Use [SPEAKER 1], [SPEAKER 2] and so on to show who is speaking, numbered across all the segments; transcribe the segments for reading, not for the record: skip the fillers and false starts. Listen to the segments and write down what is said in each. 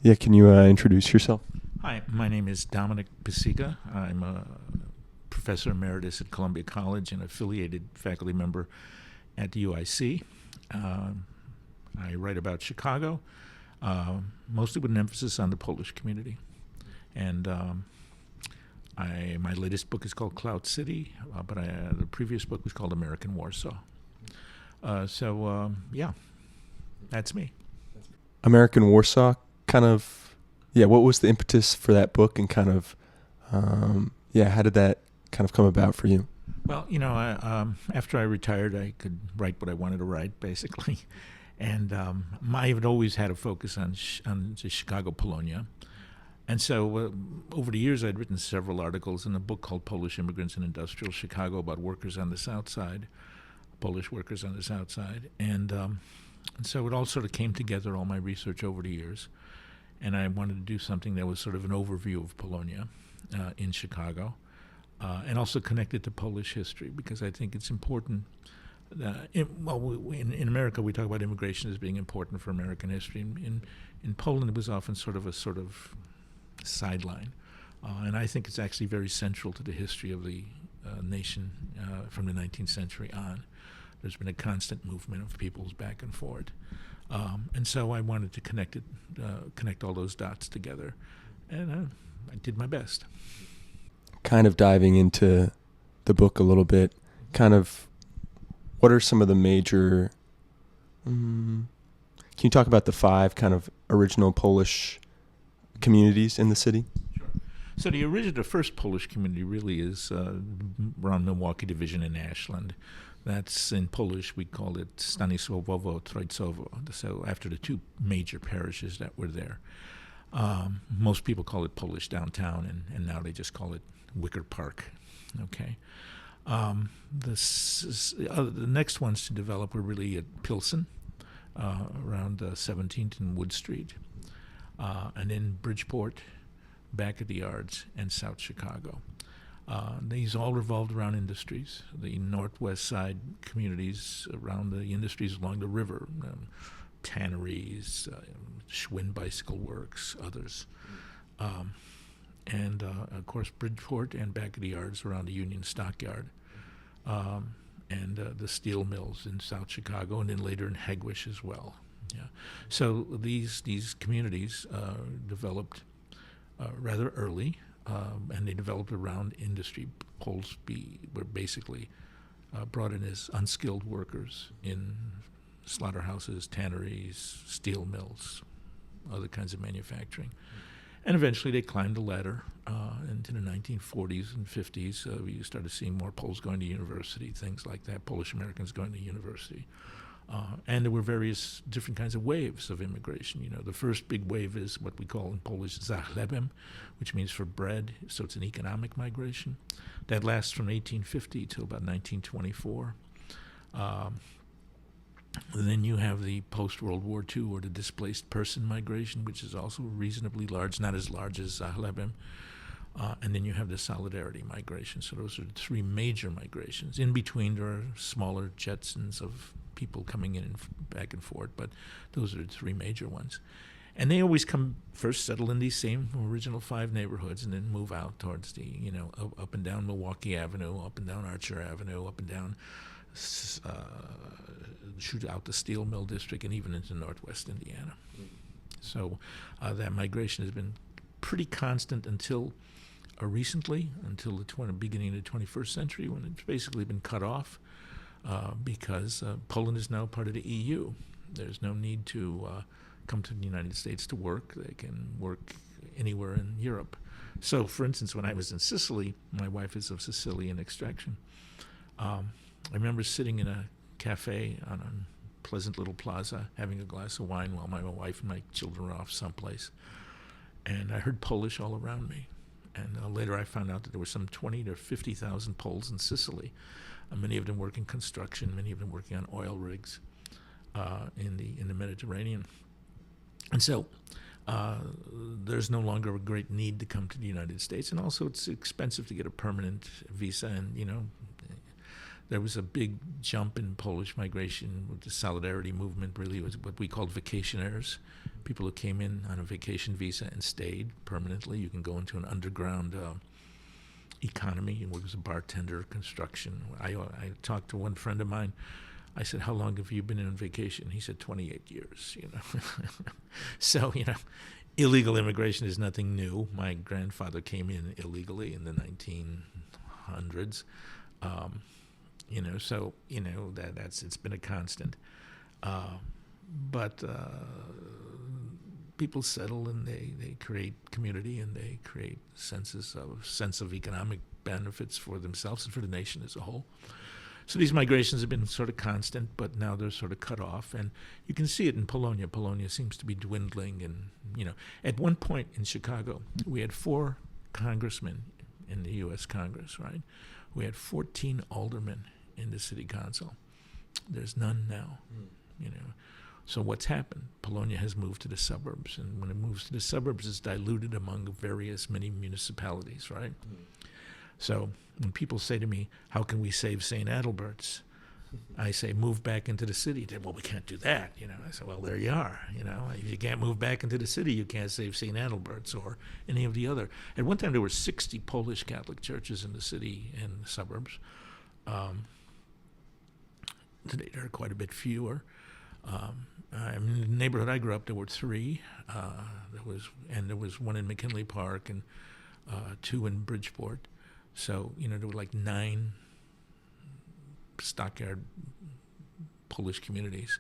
[SPEAKER 1] Yeah, can you introduce yourself?
[SPEAKER 2] Hi, my name is Dominic Pacyga. I'm a professor emeritus at Columbia College and affiliated faculty member at the UIC. Um, I write about Chicago, mostly with an emphasis on the Polish community. And my latest book is called Cloud City, but the previous book was called American Warsaw. Yeah, that's me.
[SPEAKER 1] American Warsaw, kind of, yeah, what was the impetus for that book and kind of, yeah, how did that kind of come about for you?
[SPEAKER 2] Well, after I retired, I could write what I wanted to write, basically. And I had always had a focus on the Chicago Polonia. And so over the years, I'd written several articles in a book called Polish Immigrants in Industrial Chicago about workers on the South Side, Polish workers on the South Side. And so it all sort of came together, all my research over the years. And I wanted to do something that was sort of an overview of Polonia in Chicago. And also connected to Polish history, because I think it's important. In America, we talk about immigration as being important for American history. In Poland, it was often sort of sideline. And I think it's actually very central to the history of the nation from the 19th century on. There's been a constant movement of peoples back and forth. And so I wanted to connect all those dots together. And I did my best.
[SPEAKER 1] Kind of diving into the book a little bit, kind of, what are some of the major, can you talk about the 5 kind of original Polish communities in the city?
[SPEAKER 2] So the first Polish community really is around Milwaukee Division in Ashland. That's in Polish, we call it Stanisławowo Trojcowo, so after the 2 major parishes that were there. Most people call it Polish downtown, and now they just call it Wicker Park. Okay. The next ones to develop were really at Pilsen, around 17th and Wood Street, and then Bridgeport, back at the Yards, and South Chicago. These all revolved around industries. The northwest side communities around the industries along the river, tanneries, Schwinn Bicycle Works, others. And of course, Bridgeport and back of the Yards around the Union Stockyard, and the steel mills in South Chicago, and then later in Hegewisch as well. Yeah. So these communities developed rather early, and they developed around industry. Poles were basically brought in as unskilled workers in slaughterhouses, tanneries, steel mills, other kinds of manufacturing. And eventually they climbed the ladder into the 1940s and 50s. We started seeing more Poles going to university, things like that, Polish Americans going to university. And there were various different kinds of waves of immigration. The first big wave is what we call in Polish za chlebem, which means for bread, so it's an economic migration. That lasts from 1850 till about 1924. Then you have the post-World War II, or the displaced person migration, which is also reasonably large, not as large as Zachlebem. And then you have the solidarity migration. So those are the 3 major migrations. In between, there are smaller jetsons of people coming in and back and forth, but those are the 3 major ones. And they always first settle in these same original 5 neighborhoods, and then move out towards the, up and down Milwaukee Avenue, up and down Archer Avenue, up and down shoot out the steel mill district, and even into northwest Indiana. So that migration has been pretty constant until recently, until the beginning of the 21st century, when it's basically been cut off because Poland is now part of the EU. There's no need to come to the United States to work. They can work anywhere in Europe. So, for instance, when I was in Sicily, my wife is of Sicilian extraction. I remember sitting in a cafe on a pleasant little plaza having a glass of wine while my wife and my children were off someplace. And I heard Polish all around me. And later I found out that there were some 20 to 50,000 Poles in Sicily. Many of them working construction, many of them working on oil rigs in the Mediterranean. And so there's no longer a great need to come to the United States. And also it's expensive to get a permanent visa, and, there was a big jump in Polish migration with the Solidarity movement. Really was what we called vacationers, people who came in on a vacation visa and stayed permanently. You can go into an underground economy. You work as a bartender, construction. I talked to one friend of mine. I said, "How long have you been on vacation?" He said, 28 years, So, illegal immigration is nothing new. My grandfather came in illegally in the 1900s. So, it's been a constant. But people settle and they create community and they create sense of economic benefits for themselves and for the nation as a whole. So these migrations have been sort of constant, but now they're sort of cut off. And you can see it in Polonia. Polonia seems to be dwindling. And, at one point in Chicago, we had 4 congressmen in the U.S. Congress, right? We had 14 aldermen in the city council. There's none now, So what's happened? Polonia has moved to the suburbs. And when it moves to the suburbs, it's diluted among many municipalities, right? So when people say to me, "How can we save St. Adalbert's?" I say, "Move back into the city." They say, "Well, we can't do that." I say, "Well, there you are. If you can't move back into the city, you can't save St. Adalbert's or any of the other." At one time, there were 60 Polish Catholic churches in the city and the suburbs. Today, there are quite a bit fewer. In the neighborhood I grew up, there were 3. There was one in McKinley Park and 2 in Bridgeport. So, there were like 9 stockyard Polish communities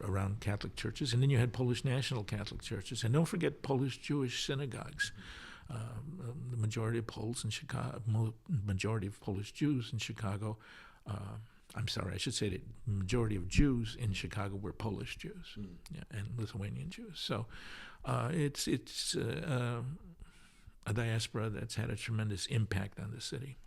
[SPEAKER 2] around Catholic churches. And then you had Polish National Catholic churches. And don't forget Polish Jewish synagogues. The majority of Poles in Chicago, majority of Polish Jews in Chicago, I should say the majority of Jews in Chicago were Polish Jews and Lithuanian Jews. So it's a diaspora that's had a tremendous impact on the city.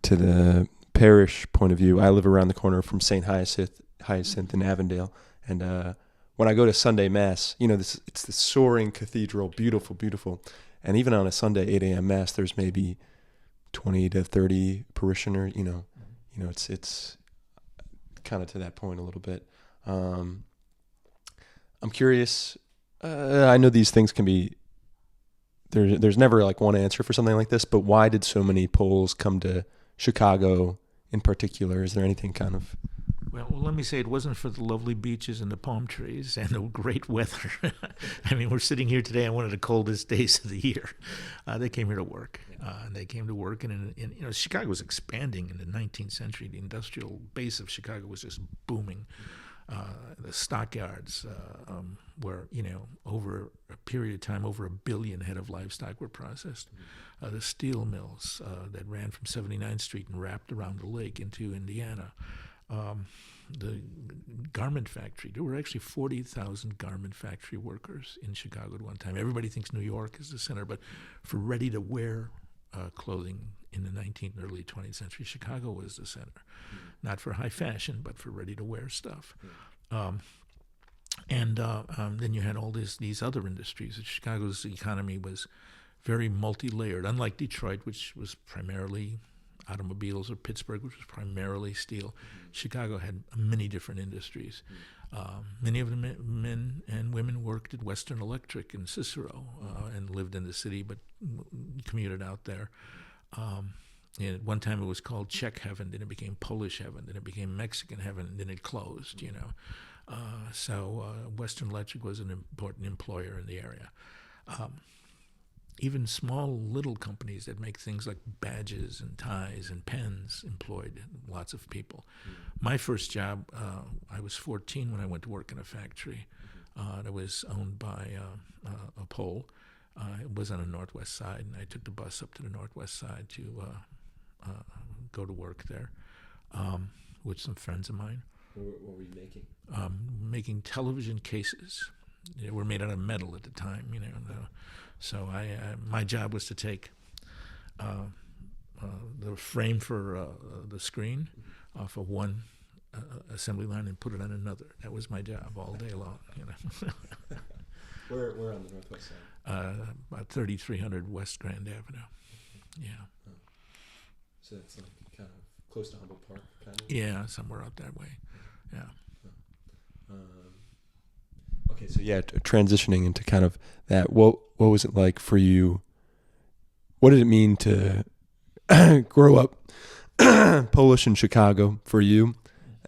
[SPEAKER 1] To the parish point of view, I live around the corner from St. Hyacinth in Avondale, and when I go to Sunday Mass, it's the soaring cathedral, beautiful, beautiful, and even on a Sunday 8 a.m. Mass, there's maybe 20 to 30 parishioners. It's kind of to that point a little bit. I'm curious. I know these things can be. There's never like one answer for something like this, but why did so many Poles come to Chicago in particular? Is there anything kind of?
[SPEAKER 2] Well, let me say it wasn't for the lovely beaches and the palm trees and the great weather. I mean, we're sitting here today on one of the coldest days of the year. They came here to work. They came to work, and Chicago was expanding in the 19th century. The industrial base of Chicago was just booming. The stockyards where, over a period of time, over 1 billion head of livestock were processed. The steel mills that ran from 79th Street and wrapped around the lake into Indiana. The garment factory. There were actually 40,000 garment factory workers in Chicago at one time. Everybody thinks New York is the center, but for ready-to-wear clothing in the 19th and early 20th century, Chicago was the center. Not for high fashion, but for ready-to-wear stuff. Then you had all these other industries. Chicago's economy was very multi-layered, unlike Detroit, which was primarily automobiles, or Pittsburgh, which was primarily steel. Chicago had many different industries. Many of the men and women worked at Western Electric in Cicero and lived in the city, but commuted out there. And at one time it was called Czech heaven, then it became Polish heaven, then it became Mexican heaven, and then it closed, So Western Electric was an important employer in the area. Even small little companies that make things like badges and ties and pens employed lots of people. My first job, I was 14 when I went to work in a factory that was owned by a Pole. It was on the northwest side, and I took the bus up to the northwest side to go to work there with some friends of mine.
[SPEAKER 1] What were you making?
[SPEAKER 2] Making television cases. They were made out of metal at the time, So my job was to take the frame for the screen off of one assembly line and put it on another. That was my job all day long.
[SPEAKER 1] Where on the northwest side?
[SPEAKER 2] About 3300 West Grand Avenue. Yeah.
[SPEAKER 1] Oh. So it's like kind of close to Humboldt Park, kind of.
[SPEAKER 2] Yeah, somewhere out that way. Yeah.
[SPEAKER 1] Okay, so yeah, transitioning into kind of that. What was it like for you? What did it mean to grow up Polish in Chicago for you?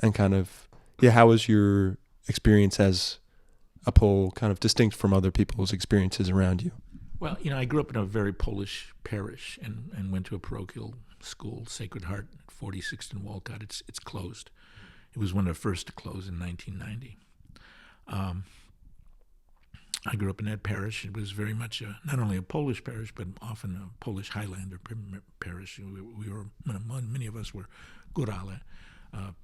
[SPEAKER 1] And kind of, yeah, how was your experience as a Pole, kind of distinct from other people's experiences around you?
[SPEAKER 2] Well, I grew up in a very Polish parish and went to a parochial school, Sacred Heart, at 46th and Walcott. It's closed. It was one of the first to close in 1990. I grew up in that parish. It was very much not only a Polish parish, but often a Polish Highlander parish. We were many of us were górale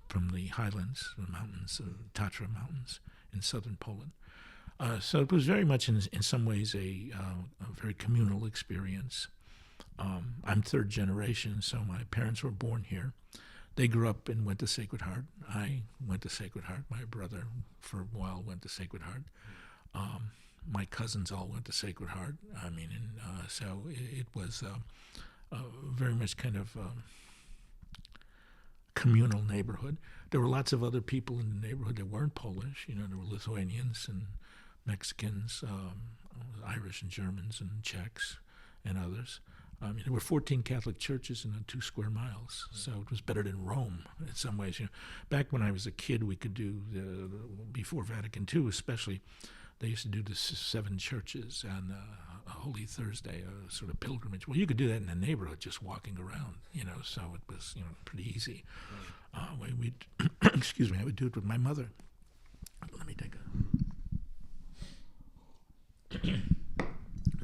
[SPEAKER 2] from the highlands, the mountains, Tatra Mountains in southern Poland. So it was very much, in some ways, a very communal experience. I'm third generation, so my parents were born here. They grew up and went to Sacred Heart. I went to Sacred Heart. My brother, for a while, went to Sacred Heart. My cousins all went to Sacred Heart. I mean, so it was very much kind of communal neighborhood. There were lots of other people in the neighborhood that weren't Polish. There were Lithuanians and Mexicans, Irish and Germans and Czechs and others. There were 14 Catholic churches in 2 square miles, so it was better than Rome in some ways. Back when I was a kid, we could do, before Vatican II especially, they used to do the 7 churches on a Holy Thursday, a sort of pilgrimage. Well, you could do that in the neighborhood just walking around, so it was, pretty easy. Excuse me, I would do it with my mother. Let me take a...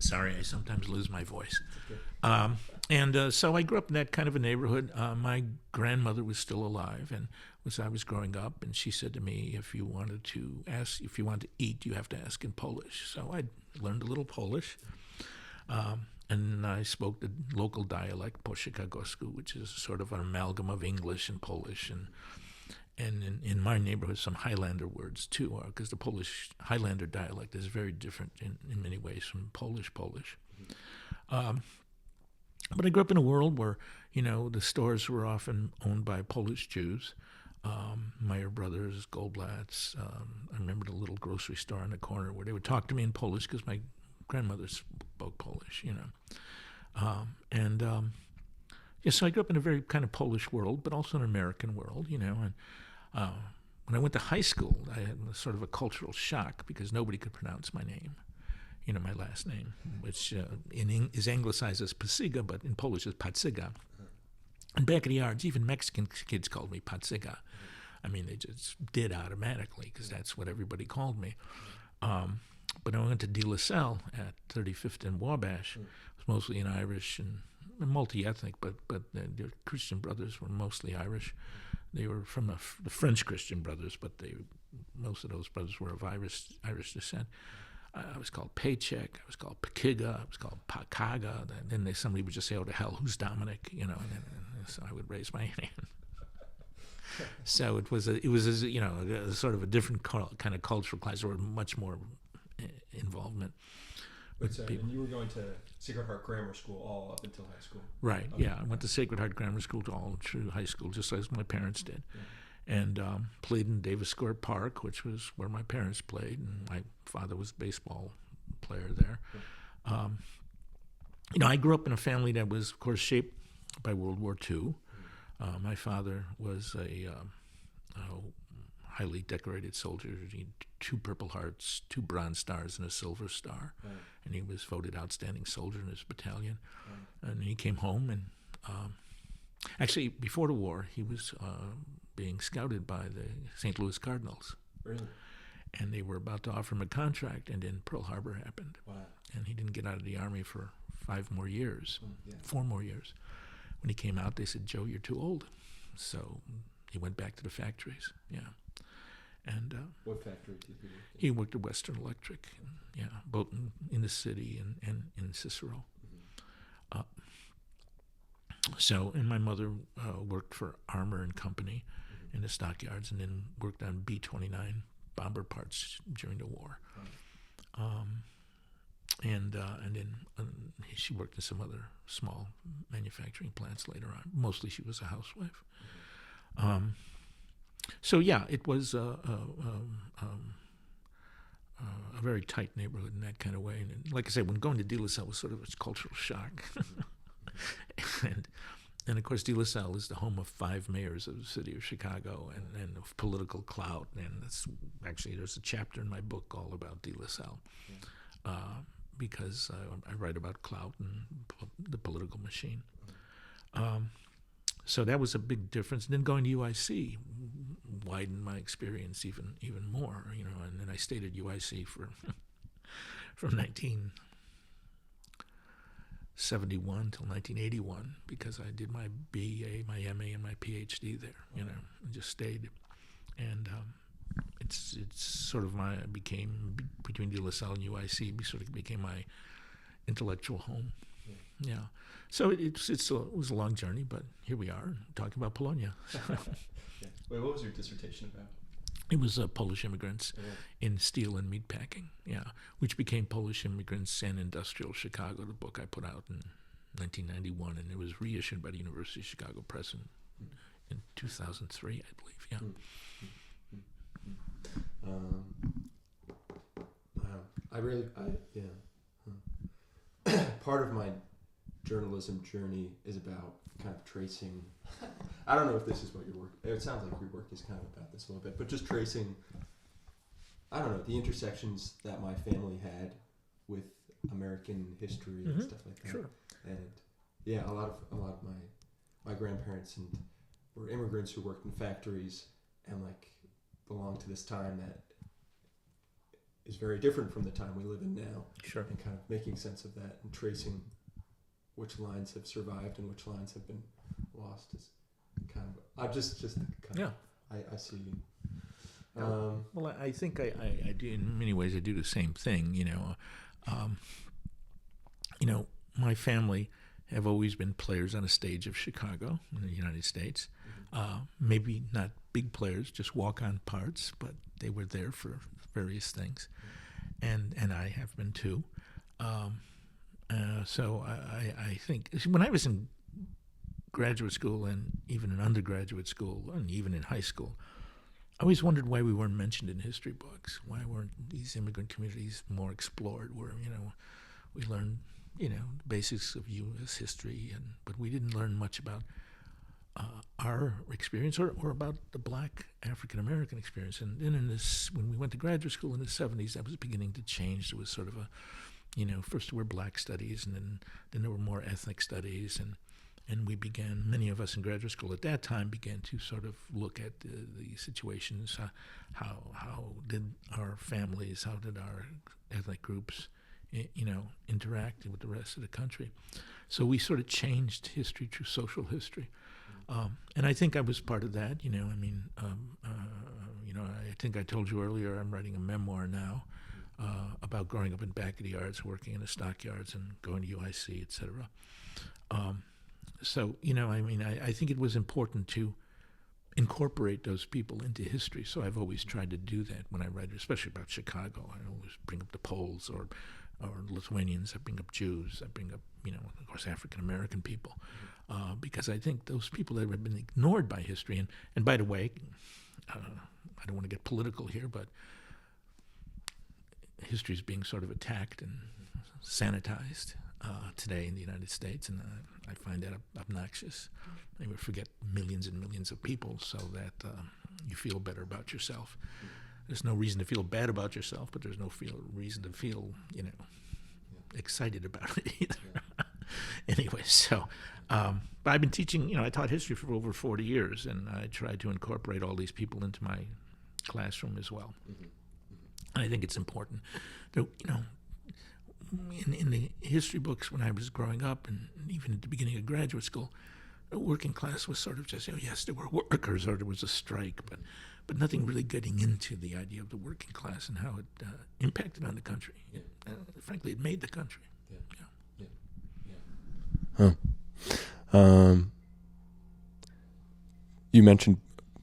[SPEAKER 2] Sorry, I sometimes lose my voice. So I grew up in that kind of a neighborhood. My grandmother was still alive, and as I was growing up, and she said to me, if you want to eat, you have to ask in Polish. So I learned a little Polish, and I spoke the local dialect, po chicagosku, which is sort of an amalgam of English and Polish, and in my neighborhood, some Highlander words too, because the Polish Highlander dialect is very different in many ways from Polish. But I grew up in a world where, the stores were often owned by Polish Jews. Meyer Brothers, Goldblatt's. I remember the little grocery store on the corner where they would talk to me in Polish because my grandmother spoke Polish, so I grew up in a very kind of Polish world, but also an American world, and when I went to high school, I had sort of a cultural shock because nobody could pronounce my name, my last name, which is anglicized as Pacyga, but in Polish is Pacyga. And back at the yards, even Mexican kids called me Pacyga. I mean, they just did automatically because that's what everybody called me. But I went to De La Salle at 35th and Wabash. It was mostly an Irish and multi-ethnic, but the Christian brothers were mostly Irish. They were from the French Christian brothers, but most of those brothers were of Irish descent. I was called Paycheck. I was called Pacyga. I was called Pacyga. Then somebody would just say, "Oh, to hell, who's Dominic?" And so I would raise my hand. So it was a sort of a different kind of cultural class. There was much more involvement.
[SPEAKER 1] And you were going to Sacred Heart Grammar School all up until high school?
[SPEAKER 2] Right, yeah. I went to Sacred Heart Grammar School all through high school, just as my parents did. Yeah. And played in Davis Square Park, which was where my parents played, and my father was a baseball player there. Yeah. I grew up in a family that was, of course, shaped by World War II. My father was a highly decorated soldier. He had 2 Purple Hearts, 2 Bronze Stars, and a Silver Star. Right. And he was voted outstanding soldier in his battalion. Right. And he came home, and actually, before the war, he was being scouted by the St. Louis Cardinals.
[SPEAKER 1] Really?
[SPEAKER 2] And they were about to offer him a contract, and then Pearl Harbor happened. Wow. And he didn't get out of the Army for 5 more years, 4 more years. When he came out, they said, "Joe, you're too old." So he went back to the factories, And
[SPEAKER 1] what factory did he work in?
[SPEAKER 2] He worked at Western Electric, both in the city and in Cicero. Mm-hmm. And my mother worked for Armour and Company in the stockyards, and then worked on B-29 bomber parts during the war. Right. and then she worked in some other small manufacturing plants later on. Mostly she was a housewife. So yeah, it was a very tight neighborhood in that kind of way. And like I said, when going to De La Salle was sort of a cultural shock. And of course, De La Salle is the home of 5 mayors of the city of Chicago and of political clout. And that's actually, there's a chapter in my book all about De La Salle, because I write about clout and the political machine. So that was a big difference. And then going to UIC widened my experience even more, And then I stayed at UIC for from 1971 till 1981 because I did my BA, my MA, and my PhD there. And just stayed. And it's sort of became between De La Salle and UIC, sort of became my intellectual home. Yeah. So it was a long journey, but here we are talking about Polonia.
[SPEAKER 1] Wait, what was your dissertation about?
[SPEAKER 2] It was Polish immigrants in steel and meat packing, which became Polish Immigrants and Industrial Chicago, the book I put out in 1991, and it was reissued by the University of Chicago Press in 2003, I believe.
[SPEAKER 1] Part of my journalism journey is about kind of tracing. I don't know if this is what your work. It sounds like your work is kind of about this a little bit, but just tracing. I don't know the intersections that my family had with American history and stuff like that.
[SPEAKER 2] Sure.
[SPEAKER 1] And a lot of my grandparents were immigrants who worked in factories and belonged to this time that is very different from the time we live in now.
[SPEAKER 2] Sure.
[SPEAKER 1] And kind of making sense of that and tracing which lines have survived and which lines have been lost is kind of. I just kind of. I see.
[SPEAKER 2] Well, I think I do in many ways. I do the same thing. My family have always been players on a stage of Chicago in the United States. Maybe not big players, just walk-on parts, but they were there for various things, and I have been too. So I think when I was in graduate school and even in undergraduate school and even in high school, I always wondered why we weren't mentioned in history books. Why weren't these immigrant communities more explored? Where we learned the basics of U.S. history, but we didn't learn much about our experience or about the Black African American experience. And then when we went to graduate school in the 70s, that was beginning to change. There was sort of first there were Black studies, and then there were more ethnic studies, and we began, many of us in graduate school at that time began to sort of look at the situations, how did our families, how did our ethnic groups, interact with the rest of the country. So we sort of changed history to social history. And I think I was part of that, I think I told you earlier I'm writing a memoir now about growing up in back of the yards, working in the stockyards and going to UIC, et cetera. So, I think it was important to incorporate those people into history. So I've always tried to do that when I write, especially about Chicago. I always bring up the Poles or Lithuanians. I bring up Jews. I bring up, of course, African American people, because I think those people that have been ignored by history. And by the way, I don't want to get political here, but history is being sort of attacked and sanitized today in the United States, and I find that obnoxious. They would forget millions and millions of people so that you feel better about yourself. There's no reason to feel bad about yourself, but there's no reason to feel, excited about it either. Anyway, so, but I've been teaching, I taught history for over 40 years, and I tried to incorporate all these people into my classroom as well. I think it's important. In the history books when I was growing up, and even at the beginning of graduate school, the working class was sort of just, yes, there were workers or there was a strike, but nothing really getting into the idea of the working class and how it impacted on the country. Frankly, it made the country.
[SPEAKER 1] You mentioned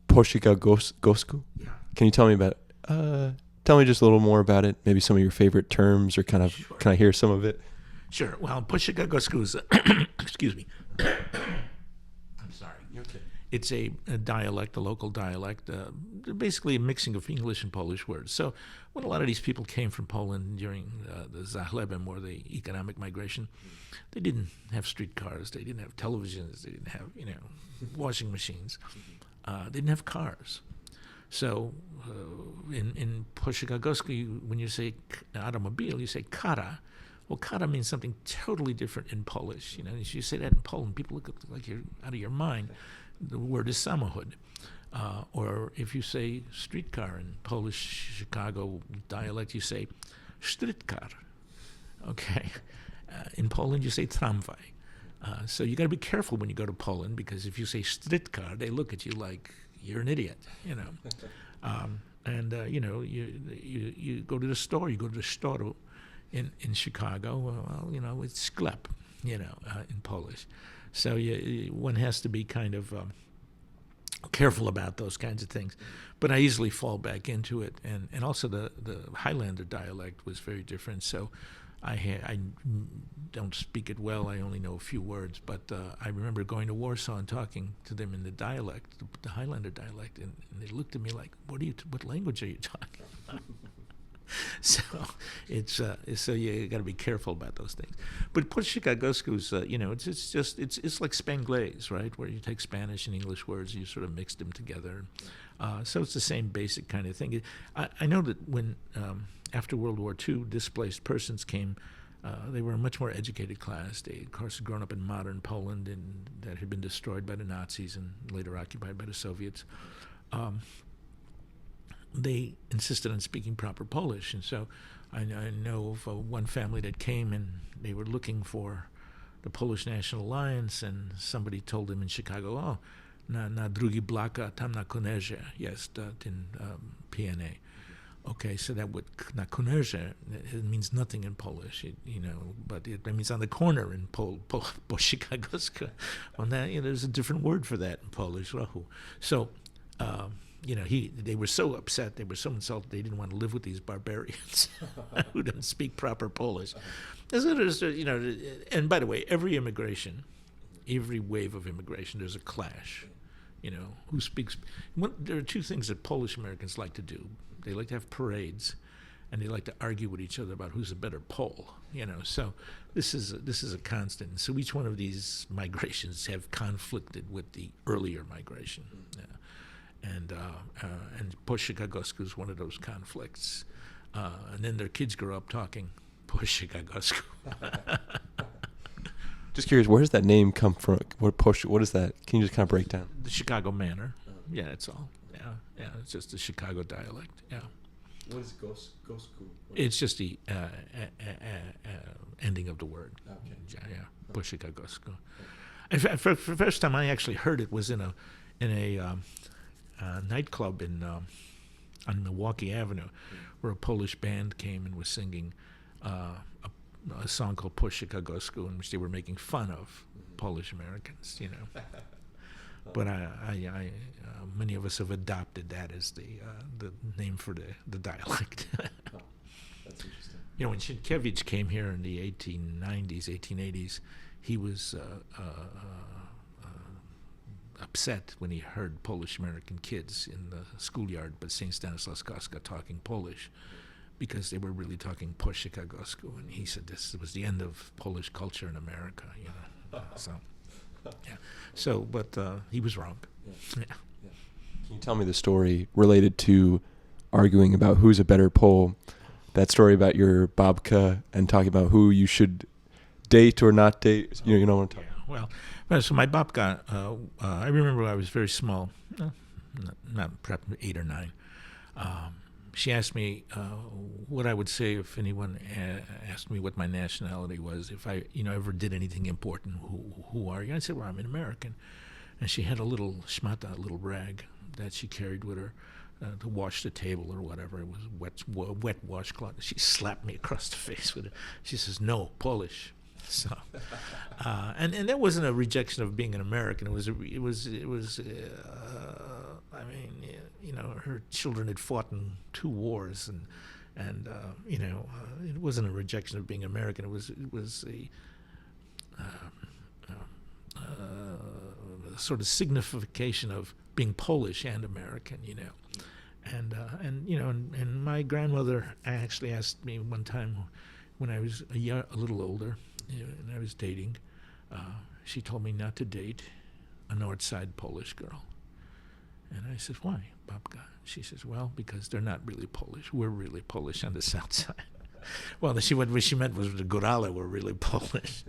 [SPEAKER 1] Pacyga Gosku.
[SPEAKER 2] Yeah.
[SPEAKER 1] Can you tell me about it? tell me just a little more about it? Maybe some of your favorite terms, or kind of
[SPEAKER 2] Sure.
[SPEAKER 1] can I hear some of it?
[SPEAKER 2] Sure. Well, Poshikagosku is, excuse me. I'm sorry.
[SPEAKER 1] Okay.
[SPEAKER 2] It's a dialect, a local dialect, basically a mixing of English and Polish words. So when a lot of these people came from Poland during the Zachlebem, or the economic migration, they didn't have streetcars, they didn't have televisions, they didn't have, washing machines, they didn't have cars. So in Poshikagosku, when you say automobile, you say kara. Well, kara means something totally different in Polish. If you say that in Poland, people look like you're out of your mind. The word is samochód. Or if you say streetcar in Polish Chicago dialect, you say streetkar. Okay. In Poland, you say tramway. So you got to be careful when you go to Poland, because if you say streetkar, they look at you like you're an idiot. You go to the store. You go to the store in Chicago. Well, it's sklep. In Polish. So one has to be kind of careful about those kinds of things. But I easily fall back into it. And also the Highlander dialect was very different. So I don't speak it well. I only know a few words. But I remember going to Warsaw and talking to them in the dialect, the Highlander dialect. And they looked at me like, what language are you talking about? So so you got to be careful about those things. But Poshikagosku's, it's like Spanglais, right? Where you take Spanish and English words, you sort of mix them together. So it's the same basic kind of thing. I know that when after World War II, displaced persons came. They were a much more educated class. They, of course, had grown up in modern Poland, and that had been destroyed by the Nazis and later occupied by the Soviets. They insisted on speaking proper Polish. And so I know of one family that came, and they were looking for the Polish National Alliance, and somebody told them in Chicago, na drugi blaka, tam na konerze jest ten PNA. Okay, so that would, na konerze, it means nothing in Polish, but it means on the corner in Poshikagosku. Well, now, there's a different word for that in Polish, rahu. So, they were so upset, they were so insulted, they didn't want to live with these barbarians who don't speak proper Polish. And by the way, every wave of immigration, there's a clash. Who speaks. There are two things that Polish Americans like to do. They like to have parades, and they like to argue with each other about who's a better Pole. So this is a constant. So each one of these migrations have conflicted with the earlier migration. And Poshikagosku is one of those conflicts. And then their kids grow up talking Poshikagosku.
[SPEAKER 1] Just curious, where does that name come from? What is that? Can you just kind of break down?
[SPEAKER 2] The Chicago manner. Yeah, that's all. Yeah, it's just the Chicago dialect. Yeah.
[SPEAKER 1] What is Gosku?
[SPEAKER 2] It's just the ending of the word.
[SPEAKER 1] Okay.
[SPEAKER 2] Yeah. Poshikagosku. For the first time I actually heard it was in a nightclub on Milwaukee Avenue, where a Polish band came and was singing a song called Poshikagosku, in which they were making fun of Polish Americans, But many of us have adopted that as the name for the dialect.
[SPEAKER 1] That's interesting.
[SPEAKER 2] When Sienkiewicz came here in the 1890s, 1880s, he was upset when he heard Polish American kids in the schoolyard by St. Stanislaus Kostka talking Polish, because they were really talking Poshikagosku, and he said this was the end of Polish culture in America. So, yeah. So, but he was wrong. Yeah.
[SPEAKER 1] Can you tell me the story related to arguing about who's a better Pole? That story about your babka and talking about who you should date or not date. You know what I'm talking about.
[SPEAKER 2] Well, so my babka, I remember I was very small, not perhaps 8 or 9. She asked me what I would say if anyone asked me what my nationality was, if I ever did anything important. Who are you? I said, well, I'm an American. And she had a little shmata, a little rag that she carried with her to wash the table or whatever. It was wet washcloth. She slapped me across the face with it. She says, no, Polish. So, and that wasn't a rejection of being an American. It was her children had fought in 2 wars, and it wasn't a rejection of being American. It was a sort of signification of being Polish and American, and my grandmother actually asked me one time when I was a little older, and I was dating. She told me not to date a North Side Polish girl, and I said, "Why, Babka?" She says, "Well, because they're not really Polish. We're really Polish on the South Side." Well, what she meant was the Górale were really Polish,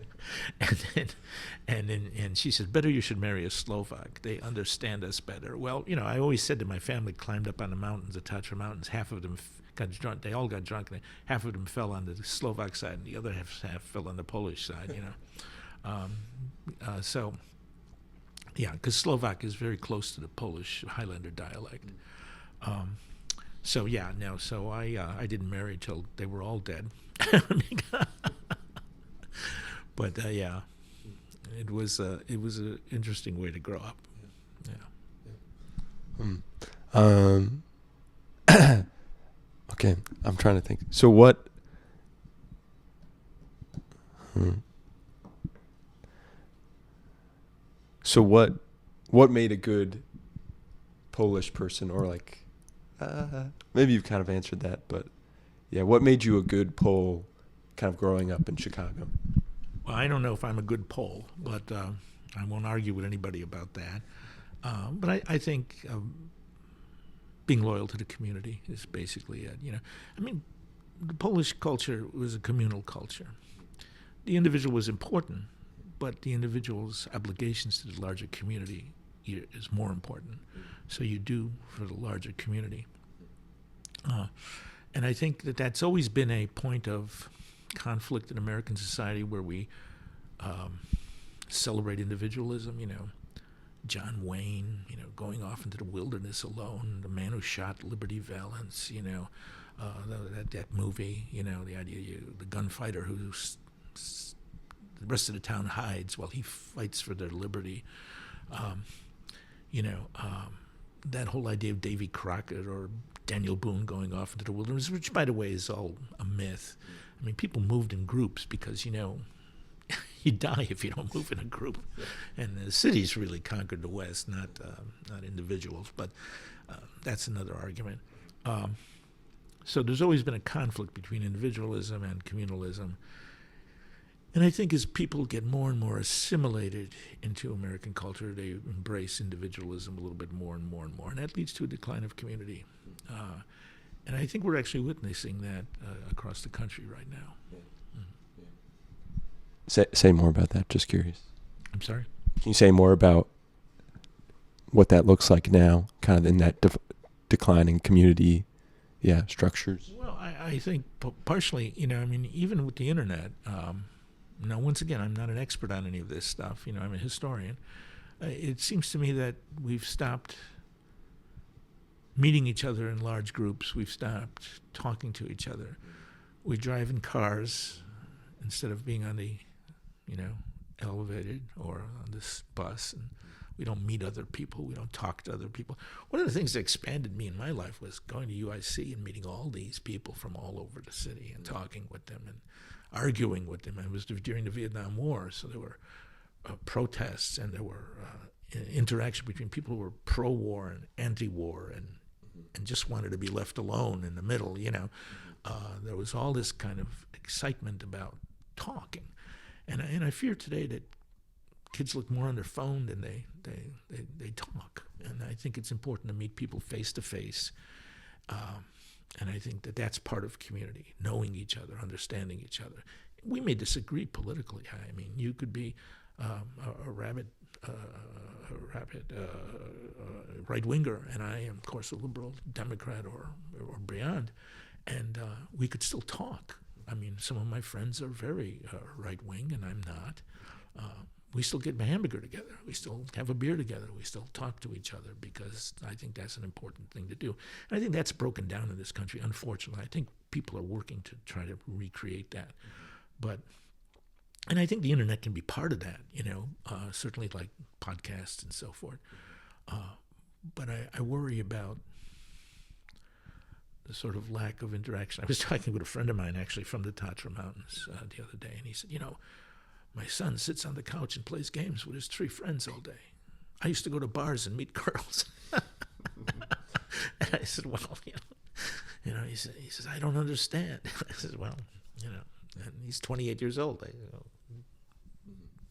[SPEAKER 2] and she said, "Better you should marry a Slovak. They understand us better." Well, I always said to my family, climbed up on the mountains, the Tatra Mountains. Half of them got drunk. They all got drunk. Half of them fell on the Slovak side, and the other half fell on the Polish side. So, yeah, because Slovak is very close to the Polish Highlander dialect. So I didn't marry till they were all dead. But yeah, it was an interesting way to grow up.
[SPEAKER 1] Yeah. Okay, I'm trying to think. So what? So what made a good Polish person, or like? Maybe you've kind of answered that, but yeah, what made you a good Pole kind of growing up in Chicago?
[SPEAKER 2] Well, I don't know if I'm a good Pole, but I won't argue with anybody about that. But I think being loyal to the community is basically it. The Polish culture was a communal culture. The individual was important, but the individual's obligations to the larger community is more important. So you do for the larger community. And I think that's always been a point of conflict in American society, where we celebrate individualism. John Wayne, going off into the wilderness alone, the man who shot Liberty Valance, that movie, the idea, the gunfighter who the rest of the town hides while he fights for their liberty. That whole idea of Davy Crockett or Daniel Boone going off into the wilderness, which, by the way, is all a myth. I mean, people moved in groups because, you die if you don't move in a group. And the cities really conquered the West, not individuals. But that's another argument. So there's always been a conflict between individualism and communalism. And I think as people get more and more assimilated into American culture, they embrace individualism a little bit more and more and more. And that leads to a decline of community. And I think we're actually witnessing that across the country right now.
[SPEAKER 1] Say more about that. Just curious.
[SPEAKER 2] I'm sorry?
[SPEAKER 1] Can you say more about what that looks like now, kind of in that declining community structures?
[SPEAKER 2] Well, I think partially, even with the internet, now, once again, I'm not an expert on any of this stuff. I'm a historian. It seems to me that we've stopped meeting each other in large groups. We've stopped talking to each other. We drive in cars instead of being on the, elevated or on this bus, and we don't meet other people. We don't talk to other people. One of the things that expanded me in my life was going to UIC and meeting all these people from all over the city and talking with them and arguing with them. It was during the Vietnam War, so there were protests, and there were interaction between people who were pro-war and anti-war and just wanted to be left alone in the middle. There was all this kind of excitement about talking, and I fear today that kids look more on their phone than they talk. And I think it's important to meet people face to face. And I think that's part of community, knowing each other, understanding each other. We may disagree politically. I mean, you could be a rabid right-winger, and I am, of course, a liberal Democrat or beyond, and we could still talk. I mean, some of my friends are very right-wing, and I'm not. We still get a hamburger together. We still have a beer together. We still talk to each other, because I think that's an important thing to do. And I think that's broken down in this country, unfortunately. I think people are working to try to recreate that. And I think the internet can be part of that, certainly like podcasts and so forth. But I worry about sort of lack of interaction. I was talking with a friend of mine actually from the Tatra Mountains the other day, and he said, my son sits on the couch and plays games with his 3 friends all day. I used to go to bars and meet girls. And I said, well, he says, I don't understand. I said, well, and he's 28 years old.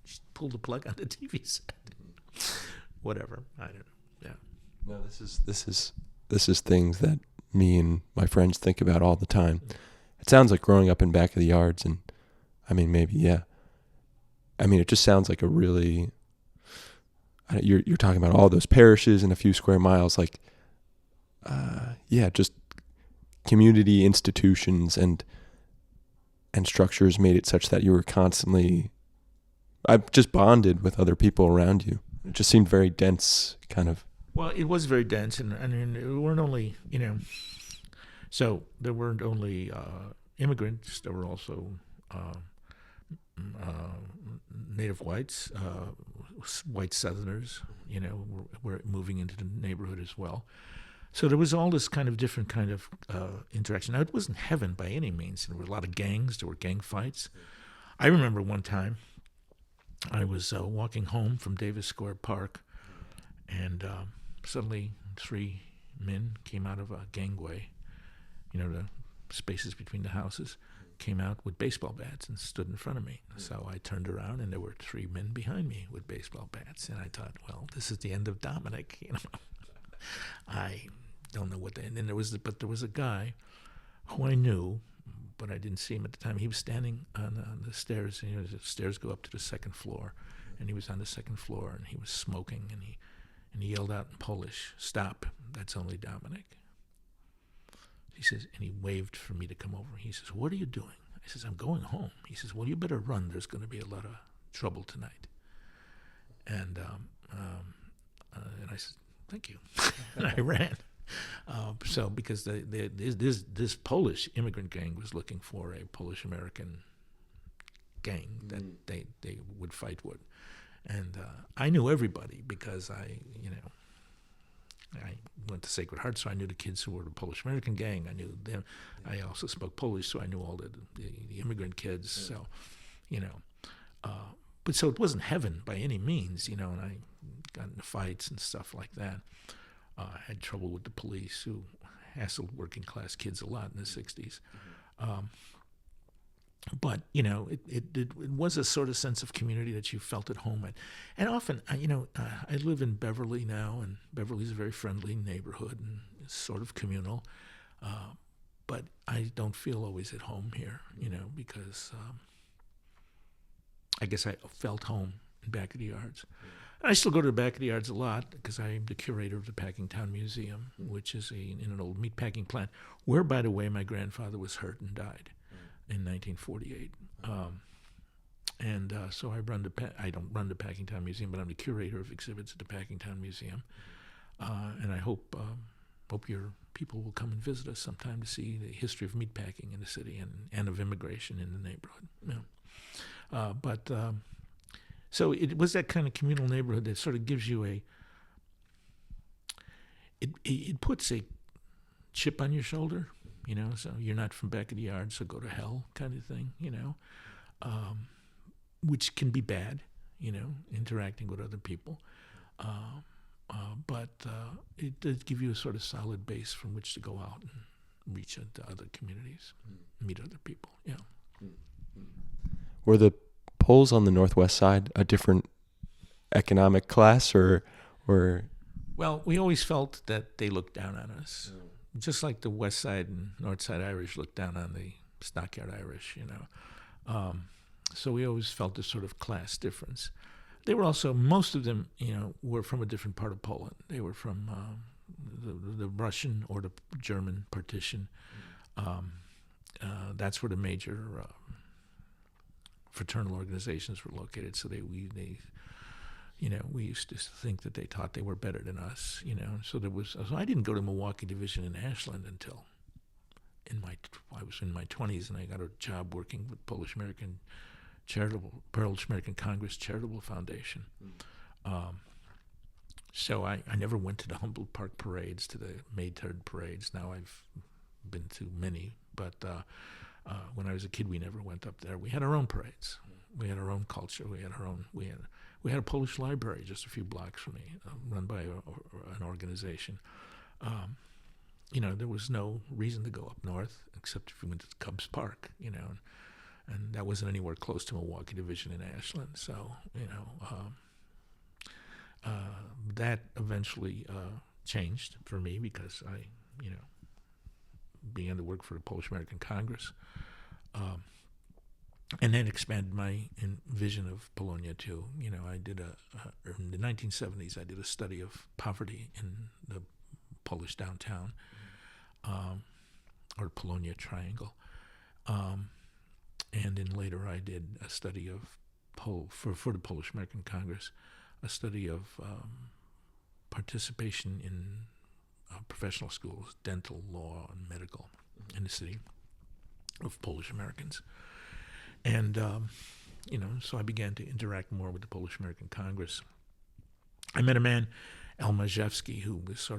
[SPEAKER 2] Just pull the plug on the TV set. Whatever. I don't know. Yeah.
[SPEAKER 1] No, this is things that me and my friends think about all the time. It sounds like growing up in back of the yards, and I mean, maybe, yeah. I mean, it just sounds like a really, you're talking about all those parishes and a few square miles, like, just community institutions and structures made it such that you were constantly, I've just bonded with other people around you. It just seemed very dense, kind of.
[SPEAKER 2] Well, it was very dense, and it weren't only, so there weren't only immigrants, there were also native whites, white Southerners, were moving into the neighborhood as well. So there was all this kind of different kind of interaction. Now, it wasn't heaven by any means. There were a lot of gangs. There were gang fights. I remember one time I was walking home from Davis Square Park, and suddenly 3 men came out of a gangway, the spaces between the houses, came out with baseball bats and stood in front of me. So I turned around, and there were 3 men behind me with baseball bats. And I thought, well, this is the end of Dominic, I don't know what and then there was a guy who I knew, but I didn't see him at the time. He was standing on the stairs. The stairs go up to the 2nd floor, and he was on the 2nd floor, and he was smoking, and he yelled out in Polish, "Stop! That's only Dominic." He says, and he waved for me to come over. He says, "What are you doing?" I says, "I'm going home." He says, "Well, you better run. There's going to be a lot of trouble tonight." And I said, "Thank you," and I ran. So because this Polish immigrant gang was looking for a Polish American gang that they would fight with, and I knew everybody because I went to Sacred Heart, so I knew the kids who were the Polish American gang. I knew them. I also spoke Polish, so I knew all the immigrant kids. So, but so it wasn't heaven by any means, and I got into fights and stuff like that. I had trouble with the police who hassled working class kids a lot in the 60s. But, it was a sort of sense of community that you felt at home at. And often, I live in Beverly now, and Beverly's a very friendly neighborhood and it's sort of communal. But I don't feel always at home here, because I guess I felt home in back of the yards. I still go to the back of the yards a lot because I'm the curator of the Packingtown Museum, which is in an old meatpacking plant, where, by the way, my grandfather was hurt and died in 1948. So I don't run the Packingtown Museum, but I'm the curator of exhibits at the Packingtown Museum. And I hope your people will come and visit us sometime to see the history of meatpacking in the city and of immigration in the neighborhood. So it was that kind of communal neighborhood that sort of gives you it puts a chip on your shoulder, so you're not from back of the yard, so go to hell kind of thing, which can be bad, interacting with other people. But it does give you a sort of solid base from which to go out and reach into other communities, meet other people,
[SPEAKER 1] Were the Poles on the Northwest side a different economic class, or?
[SPEAKER 2] Well, we always felt that they looked down on us, just like the West Side and North Side Irish looked down on the Stockyard Irish, So we always felt this sort of class difference. They were also, most of them, were from a different part of Poland. They were from the Russian or the German partition. That's where the major fraternal organizations were located. So we used to think that they thought they were better than us, So I didn't go to Milwaukee Division in Ashland until I was in my 20s, and I got a job working with Polish American Congress Charitable Foundation. So I never went to the Humboldt Park parades, to the May 3rd parades. Now I've been to many, but when I was a kid, we never went up there. We had our own parades. We had our own culture. We had a Polish library just a few blocks from me, run by an organization. There was no reason to go up north except if we went to Cubs Park, and that wasn't anywhere close to Milwaukee Division in Ashland. So, that eventually changed for me because I, began to work for the Polish American Congress, and then expanded my vision of Polonia too. I did in the 1970s, I did a study of poverty in the Polish downtown, or Polonia Triangle. And then later I did a study of, for the Polish American Congress, a study of participation in professional schools, dental, law, and medical in the city of Polish Americans. And, so I began to interact more with the Polish American Congress. I met a man, El Majewski, who was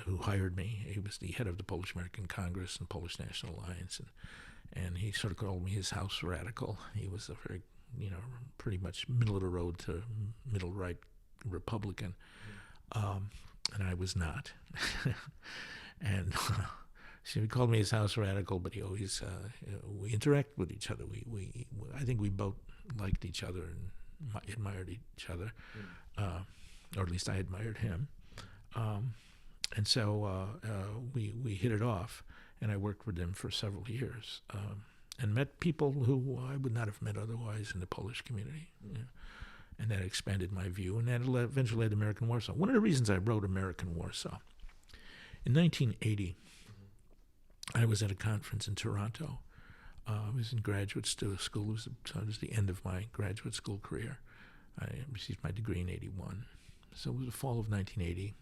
[SPEAKER 2] who hired me. He was the head of the Polish American Congress and Polish National Alliance, and he sort of called me his house radical. He was a very, pretty much middle of the road to middle right Republican, and I was not. And so he called me his house radical, but he always we interact with each other. We I think we both liked each other and admired each other, or at least I admired him. And so we hit it off, and I worked with him for several years, and met people who I would not have met otherwise in the Polish community. And that expanded my view, and that eventually led to American Warsaw. One of the reasons I wrote American Warsaw, in 1980, I was at a conference in Toronto. I was in graduate school. It was the end of my graduate school career. I received my degree in 81. So it was the fall of 1980,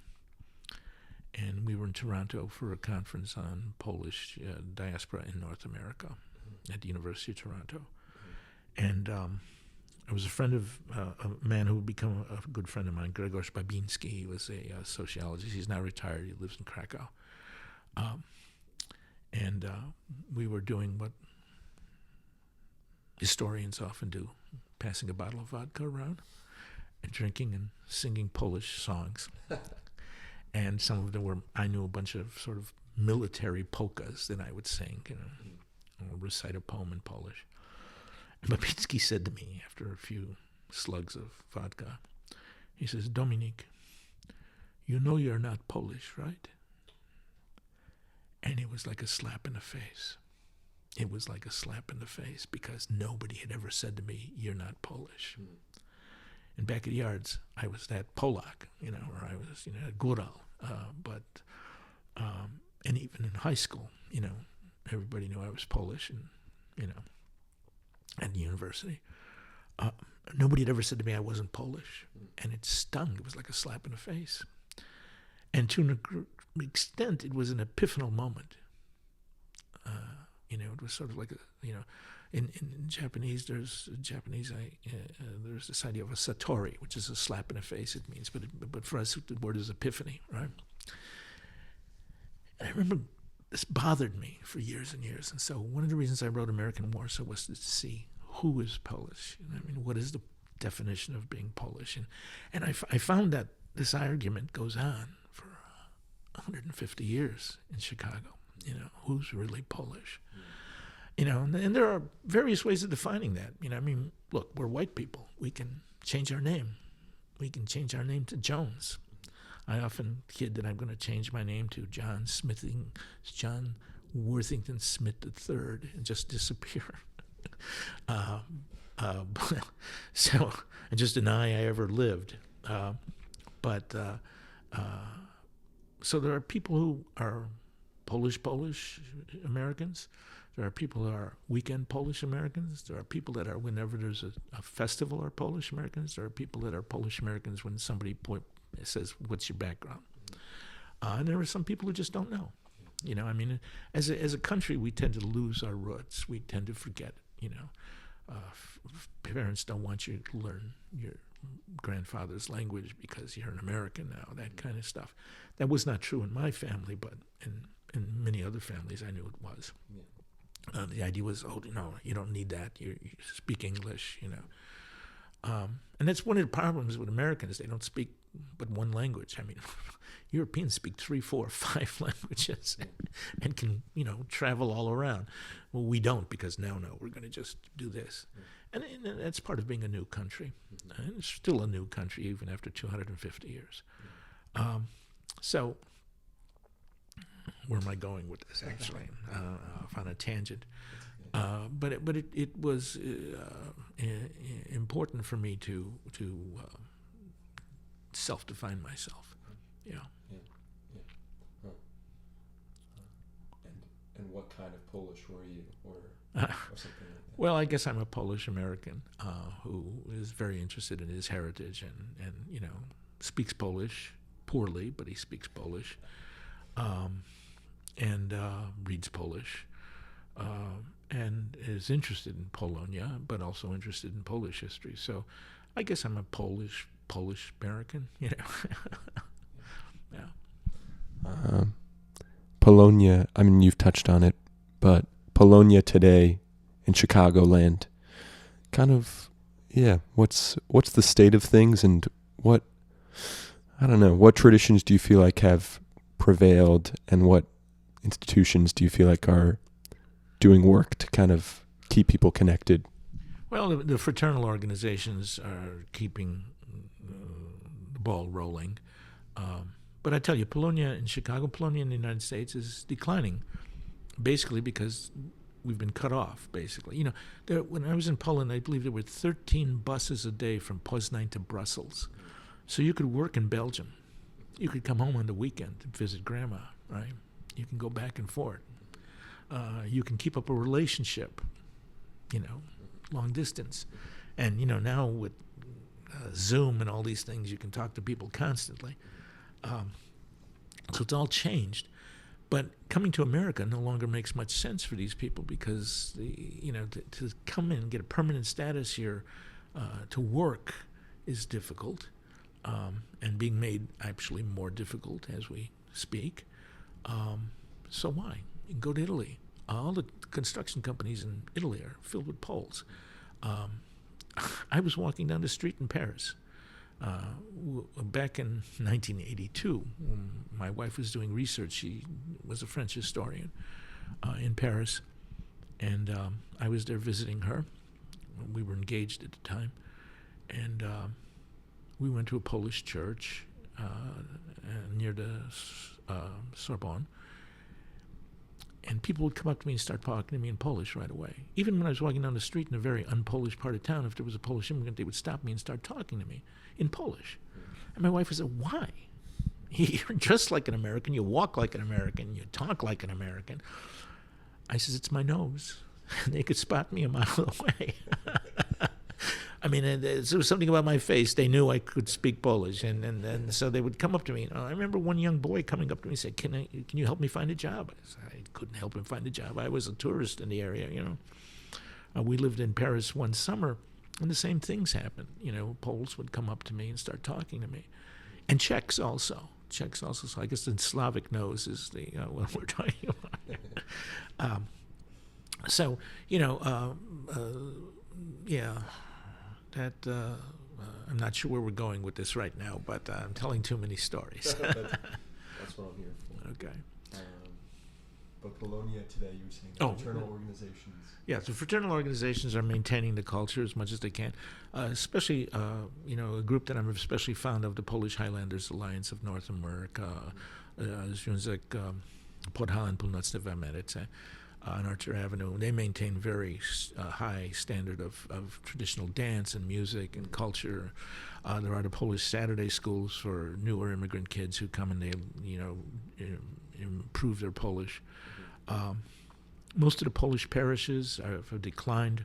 [SPEAKER 2] and we were in Toronto for a conference on Polish diaspora in North America at the University of Toronto. And I was a friend of a man who would become a good friend of mine, Grzegorz Babinski. He was a sociologist. He's now retired. He lives in Krakow. And we were doing what historians often do, passing a bottle of vodka around and drinking and singing Polish songs. And some of them I knew a bunch of sort of military polkas that I would sing, or recite a poem in Polish. And Babinski said to me after a few slugs of vodka, he says, "Dominic, you know you're not Polish, right?" And it was like a slap in the face. It was like a slap in the face because nobody had ever said to me, "You're not Polish." And back at Yards, I was that Polak, or I was, Góral. And even in high school, everybody knew I was Polish, and, at the university. Nobody had ever said to me I wasn't Polish, and it stung. It was like a slap in the face. And to an extent, it was an epiphanal moment. It was sort of like in Japanese, there's this idea of a satori, which is a slap in the face. It means, but for us, the word is epiphany, right? And I remember this bothered me for years and years. And so one of the reasons I wrote American Warsaw was to see who is Polish. What is the definition of being Polish? And I found that this argument goes on for 150 years in Chicago. Who's really Polish? And there are various ways of defining that. Look, we're white people. We can change our name. We can change our name to Jones. I often kid that I'm going to change my name to John Worthington Smith III and just disappear. So, and just deny I ever lived. So there are people who are Polish Americans. There are people who are weekend Polish Americans. There are people that are, whenever there's a festival, are Polish Americans. There are people that are Polish Americans when somebody says, "What's your background?" And there are some people who just don't know. As a country, we tend to lose our roots. We tend to forget. Parents don't want you to learn your grandfather's language because you're an American now. That kind of stuff. That was not true in my family, but in many other families I knew it was. The idea was, oh, you don't need that. You speak English, And that's one of the problems with Americans. They don't speak but one language. I mean, Europeans speak 3, 4, 5 languages and can, travel all around. Well, we don't, because no, we're going to just do this. And that's part of being a new country. And it's still a new country even after 250 years. So where am I going with this, actually? Off on a tangent. But it was important for me to self-define myself. Yeah.
[SPEAKER 1] And what kind of Polish were you, or something like that?
[SPEAKER 2] Well, I guess I'm a Polish American who is very interested in his heritage and speaks Polish poorly, but he speaks Polish, and reads Polish. And is interested in Polonia, but also interested in Polish history. So I guess I'm a Polish American, Yeah.
[SPEAKER 1] Polonia, I mean, you've touched on it, but Polonia today in Chicagoland, kind of, what's the state of things, and what traditions do you feel like have prevailed, and what institutions do you feel like are doing work to kind of keep people connected?
[SPEAKER 2] Well, the fraternal organizations are keeping the ball rolling. But I tell you, Polonia in the United States is declining, basically because we've been cut off, basically. When I was in Poland, I believe there were 13 buses a day from Poznan to Brussels. So you could work in Belgium. You could come home on the weekend and visit grandma, right? You can go back and forth. You can keep up a relationship, long distance. And, now with Zoom and all these things, you can talk to people constantly. So it's all changed. But coming to America no longer makes much sense for these people because, to come in and get a permanent status here, to work is difficult, and being made actually more difficult as we speak. So why? You can go to Italy. All the construction companies in Italy are filled with Poles. I was walking down the street in Paris back in 1982. When my wife was doing research. She was a French historian in Paris, and I was there visiting her. We were engaged at the time, and we went to a Polish church near the Sorbonne. And people would come up to me and start talking to me in Polish right away. Even when I was walking down the street in a very un-Polish part of town, if there was a Polish immigrant, they would stop me and start talking to me in Polish. And my wife would say, why? You're dressed like an American, you walk like an American, you talk like an American. I says, it's my nose. And they could spot me a mile away. I mean, there was something about my face. They knew I could speak Polish, and so they would come up to me. I remember one young boy coming up to me and said, "Can you help me find a job?" I said, I couldn't help him find a job. I was a tourist in the area, We lived in Paris one summer, and the same things happened. Poles would come up to me and start talking to me, and Czechs also. So I guess the Slavic nose is the what we're talking about. That I'm not sure where we're going with this right now, but I'm telling too many stories.
[SPEAKER 1] That's what I'm here for.
[SPEAKER 2] Okay.
[SPEAKER 1] But Polonia today, you were saying fraternal organizations.
[SPEAKER 2] Yeah, so fraternal organizations are maintaining the culture as much as they can, especially, a group that I'm especially fond of, the Polish Highlanders Alliance of North America, Związek Podhalan Północnej w Ameryce, on Archer Avenue. They maintain very high standard of traditional dance and music and culture. There are the Polish Saturday schools for newer immigrant kids who come and they, improve their Polish. Most of the Polish parishes have declined.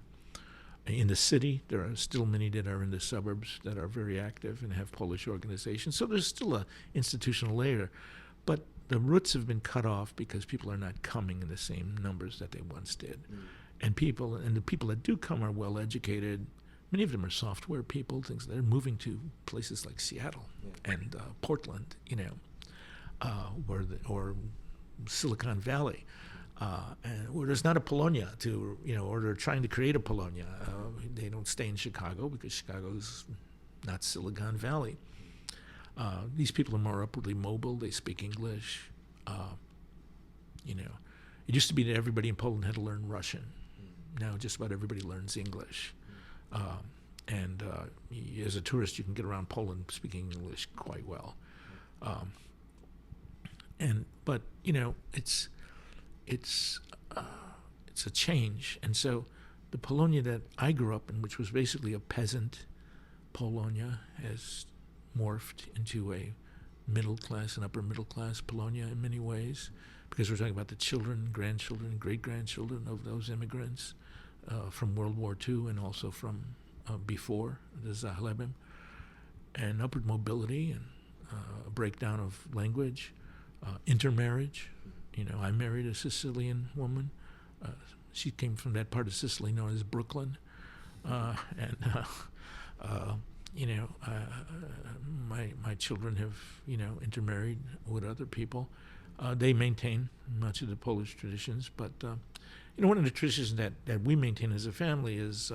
[SPEAKER 2] In the city, there are still many that are in the suburbs that are very active and have Polish organizations. So there's still an institutional layer, but the roots have been cut off because people are not coming in the same numbers that they once did. And the people that do come are well educated. Many of them are software people. They're moving to places like Seattle and Portland, or Silicon Valley. Or there's not a Polonia or they're trying to create a Polonia. They don't stay in Chicago because Chicago's not Silicon Valley. These people are more upwardly mobile. They speak English. It used to be that everybody in Poland had to learn Russian. Now just about everybody learns English. And as a tourist, you can get around Poland speaking English quite well. But it's a change. And so the Polonia that I grew up in, which was basically a peasant Polonia, has morphed into a middle class and upper middle class Polonia in many ways, because we're talking about the children, grandchildren, great-grandchildren of those immigrants from World War II and also from before the Zachlebem, and upward mobility and a breakdown of language, intermarriage. I married a Sicilian woman. She came from that part of Sicily known as Brooklyn, my children have intermarried with other people. They maintain much of the Polish traditions, but one of the traditions that we maintain as a family is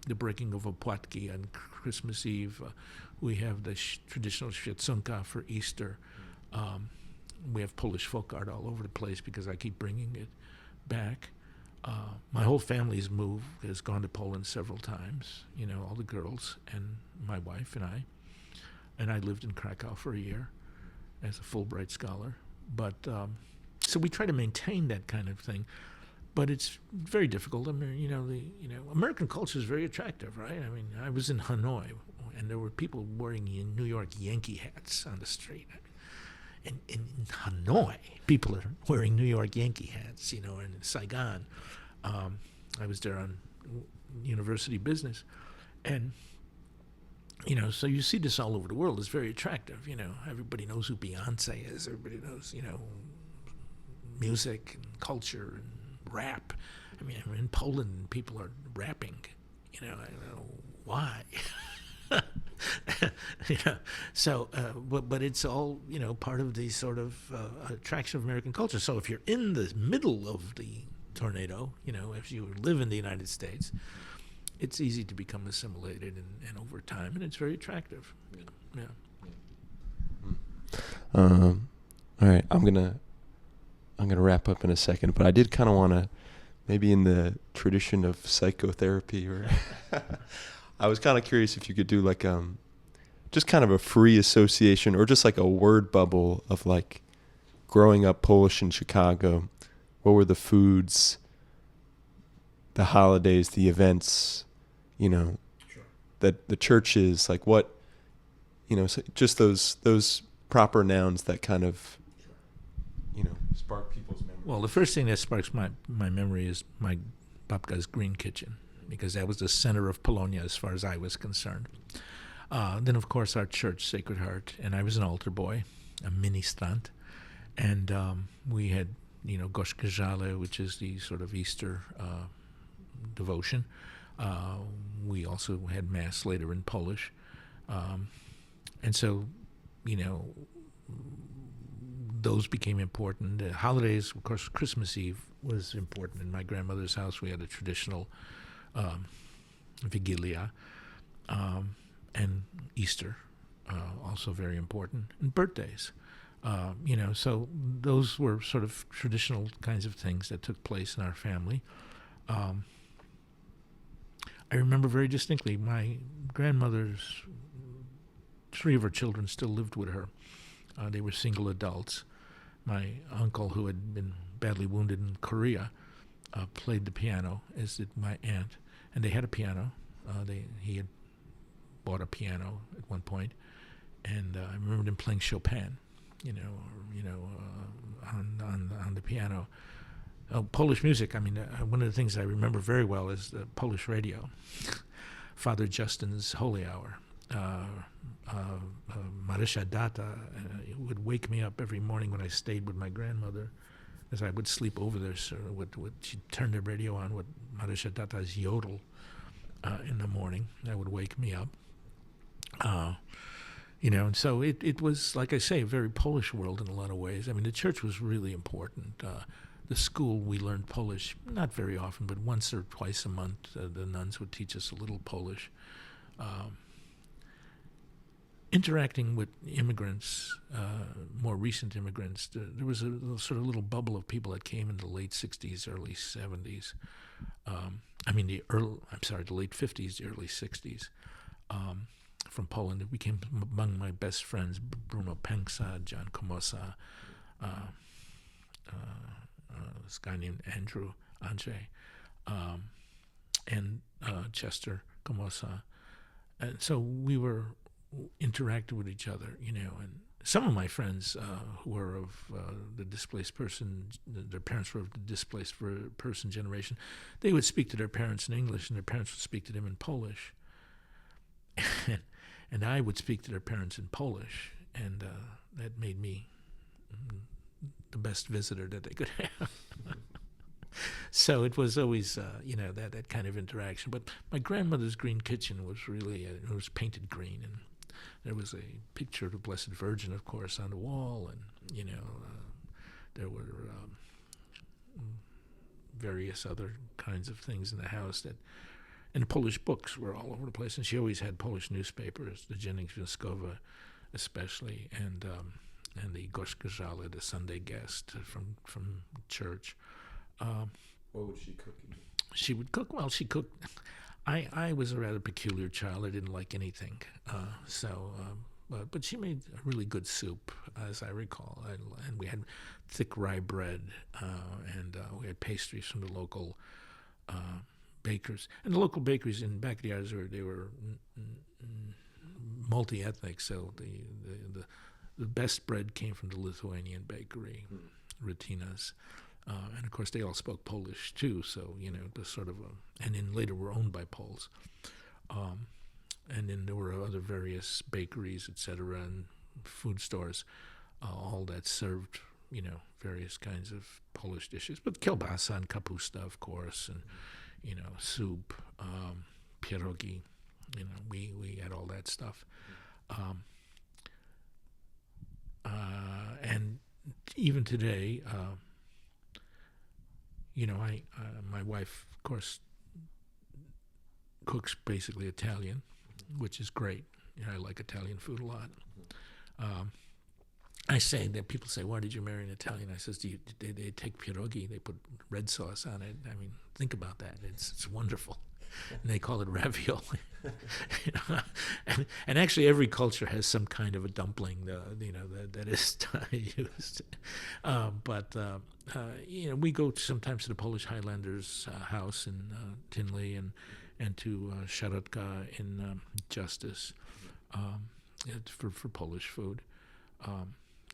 [SPEAKER 2] the breaking of opłatki on Christmas Eve. We have the traditional świeconka for Easter. We have Polish folk art all over the place because I keep bringing it back. My whole family's moved, has gone to Poland several times, all the girls and my wife and I. And I lived in Krakow for a year as a Fulbright scholar. But so we try to maintain that kind of thing, but it's very difficult. I mean, American culture is very attractive, right? I mean, I was in Hanoi, and there were people wearing New York Yankee hats on the street. In Hanoi, people are wearing New York Yankee hats, and in Saigon. I was there on university business. And, so you see this all over the world. It's very attractive, Everybody knows who Beyonce is. Everybody knows, music and culture and rap. I mean, in Poland, people are rapping. I don't know why. So, but it's all part of the sort of attraction of American culture. So if you're in the middle of the tornado, if you live in the United States, it's easy to become assimilated and over time, and it's very attractive. Yeah.
[SPEAKER 1] All right, I'm gonna wrap up in a second, but I did kind of want to, maybe in the tradition of psychotherapy, or I was kind of curious if you could do like just kind of a free association or just like a word bubble of like growing up Polish in Chicago. What were the foods, the holidays, the events,
[SPEAKER 2] Sure.
[SPEAKER 1] that the churches, like what, so just those proper nouns that kind of, spark people's memory.
[SPEAKER 2] Well, the first thing that sparks my memory is my babka's green kitchen, because that was the center of Polonia as far as I was concerned. Then, of course, our church, Sacred Heart, and I was an altar boy, a ministrant, and we had, Gorzkie Żale, which is the sort of Easter devotion. We also had Mass later in Polish. And so, those became important. Holidays, of course, Christmas Eve was important. In my grandmother's house, we had a traditional Vigilia, and Easter, also very important, and birthdays. So those were sort of traditional kinds of things that took place in our family. I remember very distinctly my grandmother's, 3 of her children still lived with her. They were single adults. My uncle, who had been badly wounded in Korea, played the piano, as did my aunt. And they had a piano. He had bought a piano at one point, and I remember them playing Chopin, on the piano. Polish music. I mean, one of the things I remember very well is the Polish radio. Father Justin's Holy Hour. Marysia Data would wake me up every morning when I stayed with my grandmother, as I would sleep over there. So she'd turn the radio on with Marysia Data's yodel in the morning. That would wake me up. And so it was, like I say, a very Polish world in a lot of ways. I mean, the church was really important. The school, we learned Polish, not very often, but once or twice a month, the nuns would teach us a little Polish. Interacting with immigrants, more recent immigrants, there was a sort of little bubble of people that came in the late 60s, early 70s. The late 50s, the early 60s. From Poland. It became among my best friends, Bruno Pęksa, John Komosa, this guy named Andrzej, and Chester Komosa. And so we were interacting with each other, and some of my friends who were of the displaced person, their parents were of the displaced person generation, they would speak to their parents in English, and their parents would speak to them in Polish. And I would speak to their parents in Polish, and that made me the best visitor that they could have. So it was always, that kind of interaction. But my grandmother's green kitchen was really, it was painted green, and there was a picture of the Blessed Virgin, of course, on the wall, and, there were various other kinds of things in the house and the Polish books were all over the place, and she always had Polish newspapers, the Dziennik Związkowy especially, and the Gorzkie Żale, the Sunday Guest from church.
[SPEAKER 1] What would she cook?
[SPEAKER 2] She would cook. Well, she cooked. I was a rather peculiar child. I didn't like anything, but she made a really good soup, as I recall, and we had thick rye bread, and we had pastries from the local bakers. And the local bakeries in backyards they were multi-ethnic, so the best bread came from the Lithuanian bakery, Retina's. And of course they all spoke Polish too, so it was sort of and then later were owned by Poles. And then there were other various bakeries, etc., and food stores, all that served various kinds of Polish dishes, but kielbasa and kapusta, of course, and soup, pierogi. We had all that stuff. And even today, my wife, of course, cooks basically Italian, which is great. I like Italian food a lot. I say that people say, "Why did you marry an Italian?" I says, they take pierogi, they put red sauce on it. I mean, think about that. It's wonderful. And they call it ravioli. And actually every culture has some kind of a dumpling, that is used. But we go sometimes to the Polish Highlanders' house in Tinley and to Sharotka in Justice for Polish food.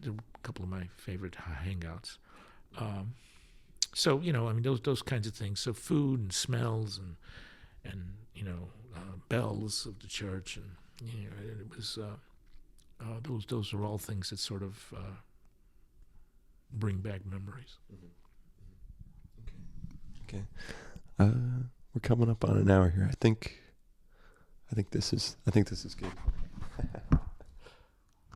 [SPEAKER 2] They're a couple of my favorite hangouts. So those kinds of things. So food and smells and bells of the church, and it was those are all things that sort of bring back memories.
[SPEAKER 1] Okay. We're coming up on an hour here. I think this is good.